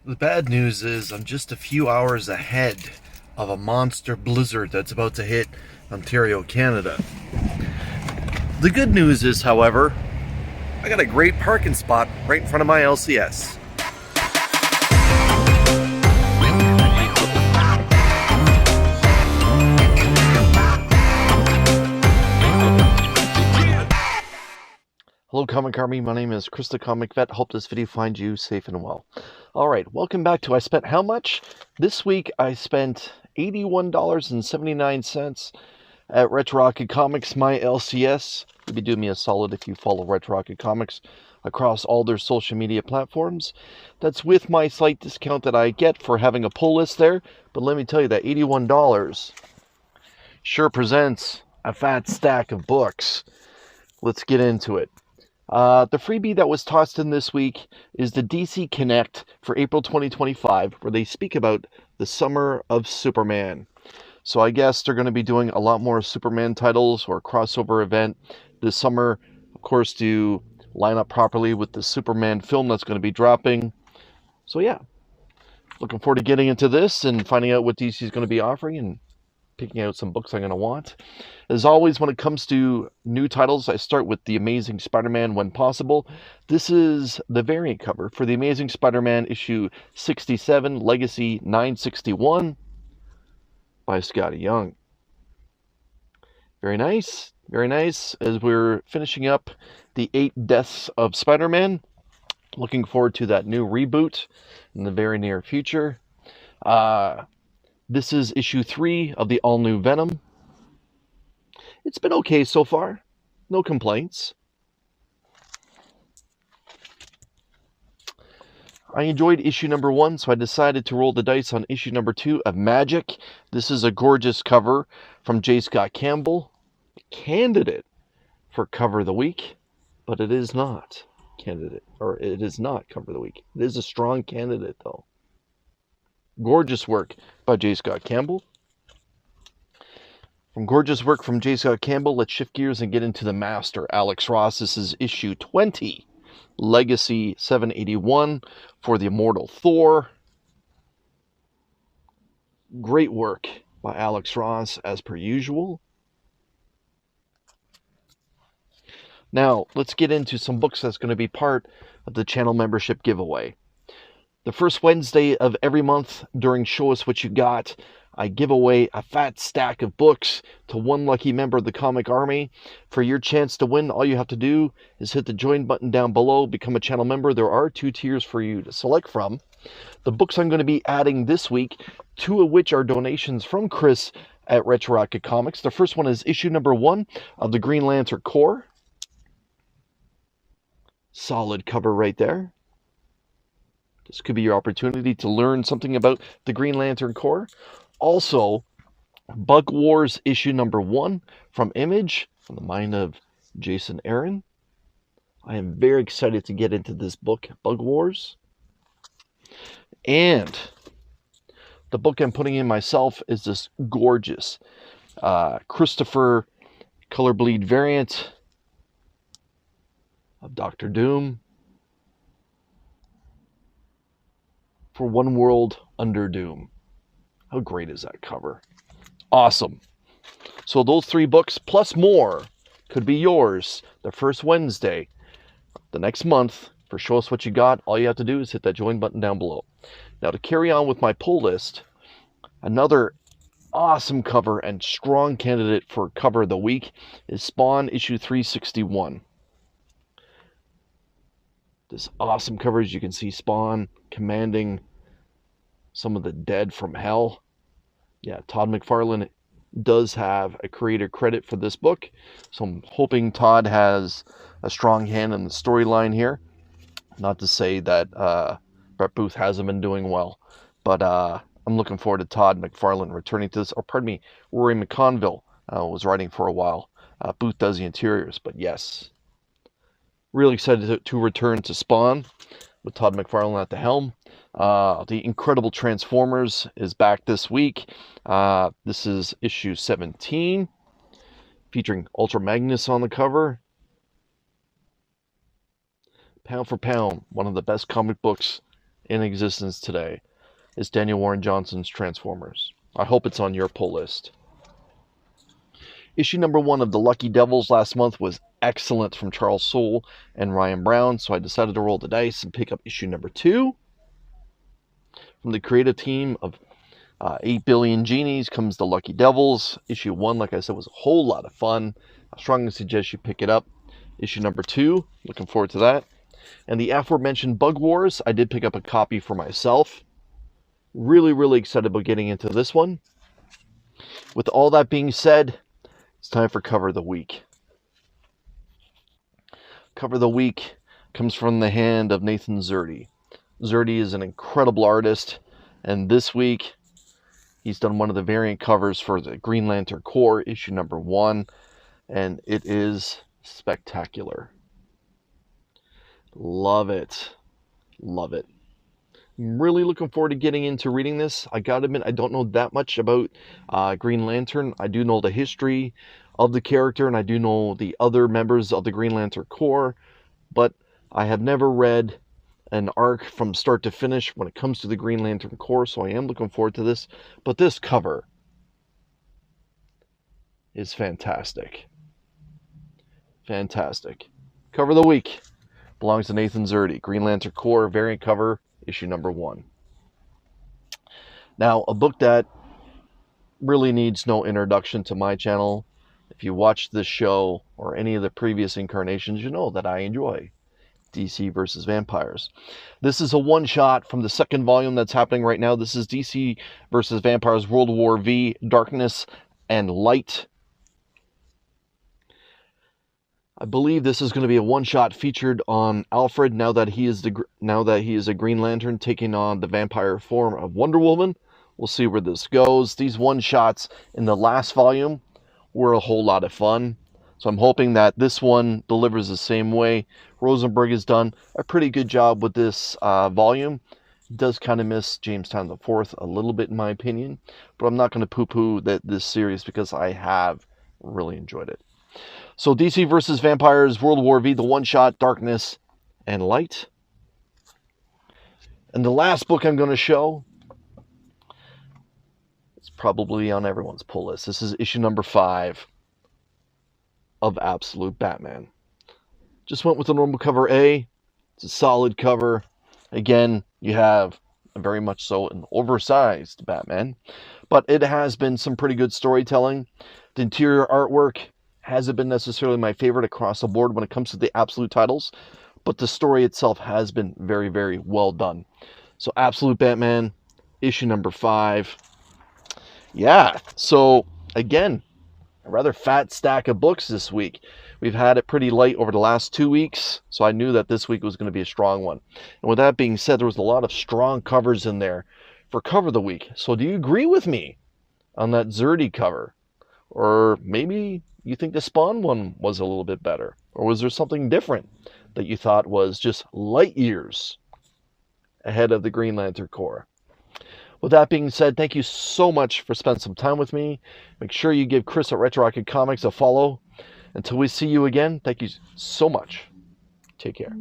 The bad news is I'm just a few hours ahead of a monster blizzard that's about to hit Ontario, Canada. The good news is, however, I got a great parking spot right in front of my LCS. Hello, Comic Army. My name is Chris the Comic Vet. Hope this video finds you safe and well. Alright, welcome back to I Spent How Much? This week I spent $81.79 at Retro Rocket Comics, my LCS. You'd be doing me a solid if you follow Retro Rocket Comics across all their social media platforms. That's with my slight discount that I get for having a pull list there. But let me tell you, that $81 sure presents a fat stack of books. Let's get into it. The freebie that was tossed in this week is the DC Connect for April 2025, where they speak about the summer of Superman. So I guess they're going to be doing a lot more Superman titles or crossover event this summer, of course, to line up properly with the Superman film that's going to be dropping. So yeah, looking forward to getting into this and finding out what DC is going to be offering and picking out some books I'm going to want. As always, when it comes to new titles, I start with The Amazing Spider-Man when possible. This is the variant cover for The Amazing Spider-Man issue 67, Legacy 961 by Scotty Young. Very nice, very nice. As we're finishing up the 8 Deaths of Spider-Man, looking forward to that new reboot in the very near future. This is issue 3 of the all-new Venom. It's been okay so far. No complaints. I enjoyed issue number 1, so I decided to roll the dice on issue number 2 of Magic. This is a gorgeous cover from J. Scott Campbell. Candidate for cover of the week, but it is not candidate, or it is not cover of the week. It is a strong candidate, though. Gorgeous work by J. Scott Campbell. From gorgeous work from J. Scott Campbell, let's shift gears and get into the master, Alex Ross. This is issue 20, Legacy 781 for the Immortal Thor. Great work by Alex Ross, as per usual. Now, let's get into some books that's going to be part of the channel membership giveaway. The first Wednesday of every month during Show Us What You Got, I give away a fat stack of books to one lucky member of the Comic Army. For your chance to win, all you have to do is hit the join button down below, become a channel member. There are 2 tiers for you to select from. The books I'm going to be adding this week, 2 of which are donations from Chris at Retro Rocket Comics. The first one is issue number 1 of the Green Lantern Corps. Solid cover right there. This could be your opportunity to learn something about the Green Lantern Corps. Also, Bug Wars issue number 1 from Image, from the mind of Jason Aaron. I am very excited to get into this book, Bug Wars. And the book I'm putting in myself is this gorgeous Christopher color bleed variant of Doctor Doom for One World Under Doom. How great is that cover? Awesome. So those 3 books plus more could be yours the first Wednesday the next month. For Show Us What You Got, all you have to do is hit that join button down below. Now, to carry on with my pull list, another awesome cover and strong candidate for cover of the week is Spawn issue 361. This awesome cover, as you can see, Spawn commanding some of the dead from hell. Yeah, Todd McFarlane does have a creator credit for this book, so I'm hoping Todd has a strong hand in the storyline here. Not to say that Brett Booth hasn't been doing well, but I'm looking forward to Todd McFarlane returning to this. Or pardon me, Rory McConville was writing for a while. Booth does the interiors, but yes. Really excited to return to Spawn with Todd McFarlane at the helm. The Incredible Transformers is back this week. This is issue 17, featuring Ultra Magnus on the cover. Pound for pound, one of the best comic books in existence today is Daniel Warren Johnson's Transformers. I hope it's on your pull list. Issue number 1 of The Lucky Devils last month was excellent from Charles Soule and Ryan Brown, so I decided to roll the dice and pick up issue number 2. From the creative team of 8 Billion Genies comes The Lucky Devils. Issue 1, like I said, was a whole lot of fun. I strongly suggest you pick it up. Issue number 2, looking forward to that. And the aforementioned Bug Wars, I did pick up a copy for myself. Really, really excited about getting into this one. With all that being said, it's time for Cover of the Week. Cover of the Week comes from the hand of Nathan Zerdy. Zerdy is an incredible artist, and this week he's done one of the variant covers for the Green Lantern Corps, issue number 1, and it is spectacular. Love it. Love it. I'm really looking forward to getting into reading this. I gotta admit, I don't know that much about Green Lantern. I do know the history of the character, and I do know the other members of the Green Lantern Corps, but I have never read an arc from start to finish when it comes to the Green Lantern Corps, so I am looking forward to this. But this cover is fantastic. Fantastic. Cover of the week belongs to Nathan Zerdy. Green Lantern Corps variant cover, issue number 1. Now, a book that really needs no introduction to my channel. If you watched this show or any of the previous incarnations, you know that I enjoy DC versus Vampires. This is a one-shot from the second volume that's happening right now. This is DC versus Vampires World War V, Darkness and Light. I believe this is going to be a one-shot featured on Alfred now that he is a Green Lantern taking on the vampire form of Wonder Woman. We'll see where this goes. These one-shots in the last volume were a whole lot of fun. So I'm hoping that this one delivers the same way. Rosenberg has done a pretty good job with this volume. He does kind of miss Jamestown IV a little bit in my opinion, but I'm not going to poo-poo this series because I have really enjoyed it. So DC versus Vampires World War V, the one-shot, Darkness and Light. And the last book I'm going to show is probably on everyone's pull list. This is issue number 5 of Absolute Batman. Just went with the normal cover A. It's a solid cover. Again, you have very much so an oversized Batman, but it has been some pretty good storytelling. The interior artwork hasn't been necessarily my favorite across the board when it comes to the Absolute titles, but the story itself has been very, very well done. So Absolute Batman, issue number 5. Yeah, so again, a rather fat stack of books this week. We've had it pretty light over the last 2 weeks, so I knew that this week was going to be a strong one. And with that being said, there was a lot of strong covers in there for Cover of the Week. So do you agree with me on that Zerdy cover? Or maybe you think the Spawn one was a little bit better? Or was there something different that you thought was just light years ahead of the Green Lantern Corps? With that being said, thank you so much for spending some time with me. Make sure you give Chris at Retro Rocket Comics a follow. Until we see you again, thank you so much. Take care.